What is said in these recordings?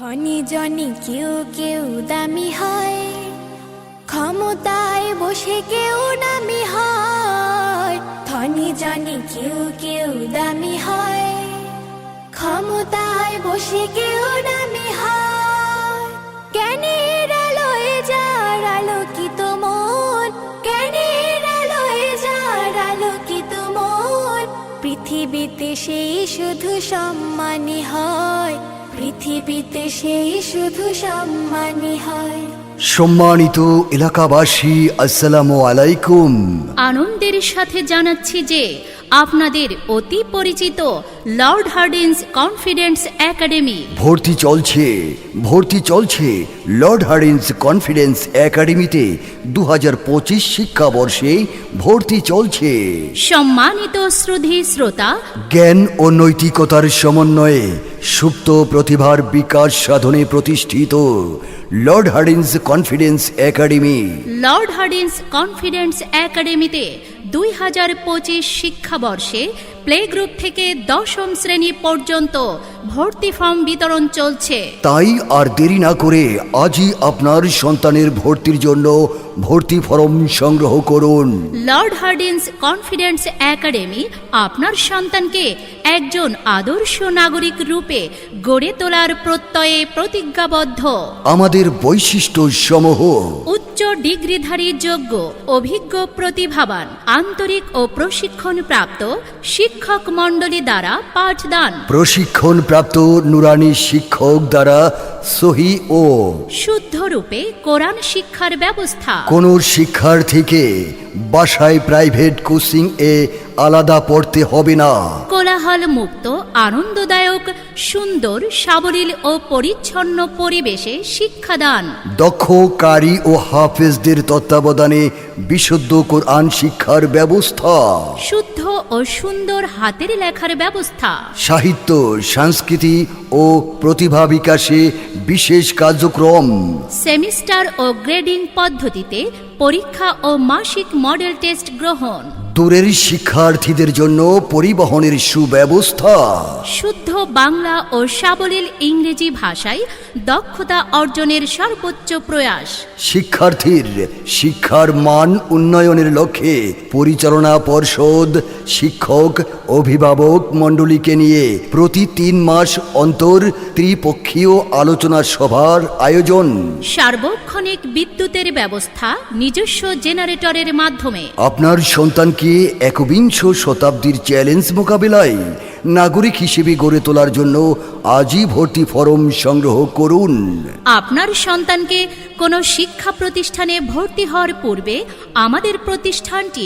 ধনী জনি কেউ কেউ দামি হয়, ক্ষমতায় বসে কেউ নামি হয়। ধনী জনি কেউ কেউ দামি হয়, ক্ষমতায় বসে কেউ নামি হয়। জ্ঞানের আলোয় যার আলোকিত মন, জ্ঞানের আলোয় যার আলোকিত মন, পৃথিবীতে সেই শুধু সম্মানী হয়, পৃথিবীতে সেই শুধু সম্মানী হয়। সম্মানিত এলাকাবাসী, আসসালামু আলাইকুম। আনন্দের সাথে জানাচ্ছি যে আপনাদের অতি পরিচিত লর্ড হার্ডিঞ্জ কনফিডেন্স একাডেমি ভর্তি চলছে লর্ড হার্ডিঞ্জ কনফিডেন্স একাডেমিতে 2025 শিক্ষাবর্ষে ভর্তি চলছে। সম্মানিত শ্রোধী শ্রোতা, জ্ঞান ও নৈতিকতার সমন্বয়ে সুপ্ত প্রতিভার বিকাশ সাধনে প্রতিষ্ঠিত Lord Hardinge confidence academy. Lord Hardinge confidence একাডেমিতে 2025 শিক্ষাবর্ষে প্লে গ্রুপ থেকে 10ম শ্রেণী পর্যন্ত ভর্তি ফর্ম বিতরণ চলছে। তাই আর দেরি না করে আজই আপনার সন্তানের ভর্তির জন্য ভর্তি ফর্ম সংগ্রহ করুন। লর্ড হার্ডিঞ্জ কনফিডেন্স একাডেমি আপনার সন্তানকে একজন আদর্শ নাগরিক রূপে গড়ে তোলার প্রত্যয়ে প্রতিজ্ঞাবদ্ধ। আমাদের বৈশিষ্ট্য সমূহ: উচ্চ ডিগ্রিধারী, যোগ্য, অভিজ্ঞ, প্রতিভাবান, আন্তরিক ও প্রশিক্ষণপ্রাপ্ত শিক্ষক মণ্ডলী দ্বারা পাঠদান, প্রশিক্ষণপ্রাপ্ত নুরানি শিক্ষক দ্বারা সহি ও শুদ্ধ রূপে কোরআন শিক্ষার ব্যবস্থা। কোন শিক্ষার্থীকে বাসায় প্রাইভেট কোচিং এ আলাদা পড়তে হবে না। কোলাহল মুক্ত, আনন্দদায়ক, সুন্দর, সাবলীল ও পরিচ্ছন্ন পরিবেশে শিক্ষাদান। দক্ষ কারি ও হাফেজদের তত্ত্বাবধানে বিশুদ্ধ কোরআন শিক্ষার ব্যবস্থা। শুদ্ধ ও সুন্দর হাতের লেখার ব্যবস্থা। সাহিত্য, সংস্কৃতি ও প্রতিভা বিকাশে বিশেষ কার্যক্রম। সেমিস্টার ও গ্রেডিং পদ্ধতিতে পরীক্ষা ও মাসিক মডেল টেস্ট গ্রহণ। দূরের শিক্ষার্থীদের জন্য পরিবহনের সুব্যবস্থা। শুদ্ধ বাংলা ও সাবলীল ইংরেজি ভাষায় দক্ষতা অর্জনের সর্বোচ্চ প্রয়াস। শিক্ষার্থীর শিক্ষার মান উন্নয়নের লক্ষ্যে পরিচালনা পর্ষদ শিক্ষক অভিভাবক মণ্ডলীকে নিয়ে প্রতি 3 মাস অন্তর ত্রিপক্ষীয় আলোচনা সভার আয়োজন। সার্বক্ষণিক বিদ্যুতের ব্যবস্থা নিজস্ব জেনারেটরের মাধ্যমে। আপনার সন্তানকে একবিংশ শতাব্দীর চ্যালেঞ্জ মোকাবেলায় নাগরিক হিসেবে গড়ে তোলার জন্য আজই ভর্তি ফর্ম সংগ্রহ করুন। আপনার সন্তানকে কোনো শিক্ষা প্রতিষ্ঠানে ভর্তি হওয়ার পূর্বে আমাদের প্রতিষ্ঠানটি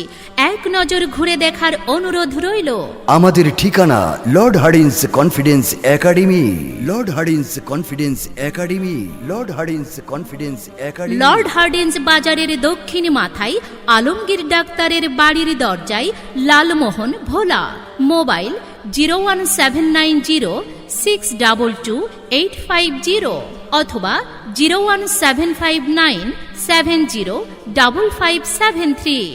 এক নজর ঘুরে দেখার অনুরোধ রইল। আমাদের ঠিকানা Lord Hardinge confidence academy, Lord Hardinge confidence academy, Lord Hardinge confidence academy. Lord Hardinge বাজারের দক্ষিণ মাথায় আলমগীর ডাক্তারের বাড়ির দরজায়, লালমোহন, ভোলা। মোবাইল 01790622850 অথবা 01759705573।